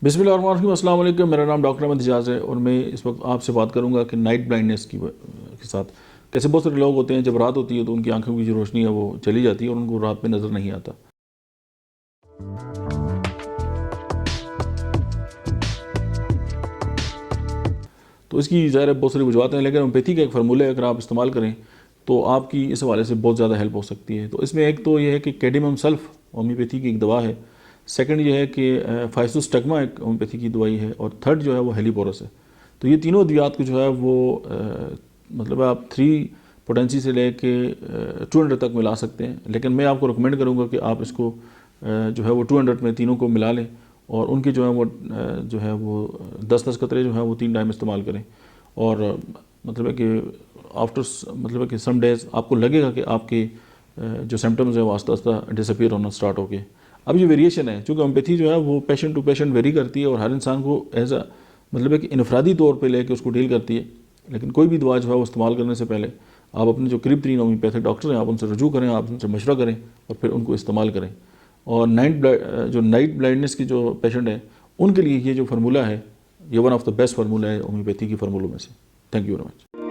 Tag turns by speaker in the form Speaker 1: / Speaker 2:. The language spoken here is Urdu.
Speaker 1: بسم اللہ الرحمن الرحیم، السلام علیکم۔ میرا نام ڈاکٹر احمد اجاز ہے اور میں اس وقت آپ سے بات کروں گا کہ نائٹ بلائنڈنس کے ساتھ کیسے بہت سارے لوگ ہوتے ہیں جب رات ہوتی ہے تو ان کی آنکھوں کی جو روشنی ہے وہ چلی جاتی ہے اور ان کو رات میں نظر نہیں آتا۔ تو اس کی ظاہر ہے بہت ساری وجوہات ہیں، لیکن ہومیوپیتھی کا ایک فارمولہ اگر آپ استعمال کریں تو آپ کی اس حوالے سے بہت زیادہ ہیلپ ہو سکتی ہے۔ تو اس میں ایک تو یہ ہے کہ کیڈیمم سلف ہومیوپیتھی کی ایک دوا ہے، سیکنڈ یہ ہے کہ فائسوسٹگما ایک ہومیوپیتھی کی دوائی ہے، اور تھرڈ جو ہے وہ ہیلیبورس ہے۔ تو یہ تینوں ادویات کو جو ہے وہ مطلب آپ 3 پوٹینسی سے لے کے 200 تک ملا سکتے ہیں، لیکن میں آپ کو ریکمینڈ کروں گا کہ آپ اس کو جو ہے وہ 200 میں تینوں کو ملا لیں اور ان کے جو ہے وہ 10 قطرے جو ہیں وہ 3 ٹائم استعمال کریں، اور مطلب ہے کہ آفٹر مطلب ہے کہ سم ڈیز آپ کو لگے گا کہ آپ کے جو سمٹمز ہیں وہ آہستہ آہستہ ڈسپیئر ہونا سٹارٹ ہو گئے۔ اب یہ ویریشن ہے، چونکہ ہومیوپیتھی جو ہے وہ پیشنٹ ٹو پیشنٹ ویری کرتی ہے اور ہر انسان کو ایز اے مطلب ہے کہ انفرادی طور پہ لے کے اس کو ڈیل کرتی ہے، لیکن کوئی بھی دوا جو ہے وہ استعمال کرنے سے پہلے آپ اپنے جو قریب ترین ہومیوپیتھک ڈاکٹر ہیں آپ ان سے رجوع کریں، آپ ان سے مشورہ کریں اور پھر ان کو استعمال کریں۔ اور نائٹ بلائنڈنس کی جو پیشنٹ ہیں ان کے لیے یہ جو فارمولہ ہے یہ one of the best formula ہے ہومیوپیتھی کی فارمولوں میں سے۔ Thank you very much.